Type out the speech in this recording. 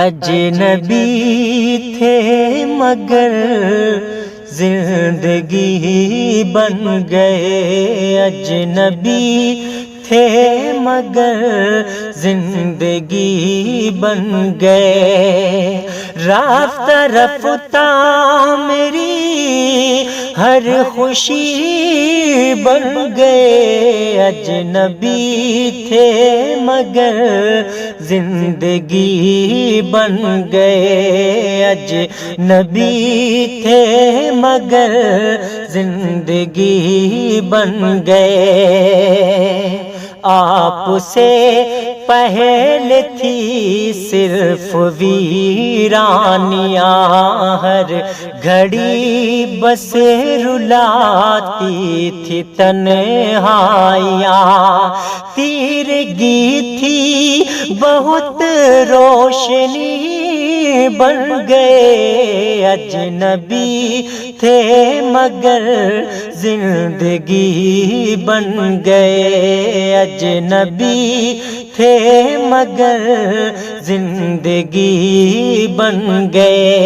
اجنبی تھے مگر زندگی بن گئے، اجنبی تھے مگر زندگی بن گئے، راستہ رفتہ میری ہر خوشی بن گئے، اجنبی تھے مگر زندگی بن گئے، اجنبی تھے مگر زندگی بن گئے، آپ سے پہلے تھی صرف ویرانیاں، ہر گھڑی بس رلاتی تھی تنہائیاں، تیرگی تھی بہت روشنی بن گئے، اجنبی تھے مگر زندگی بن گئے، اجنبی تھے مگر زندگی بن گئے۔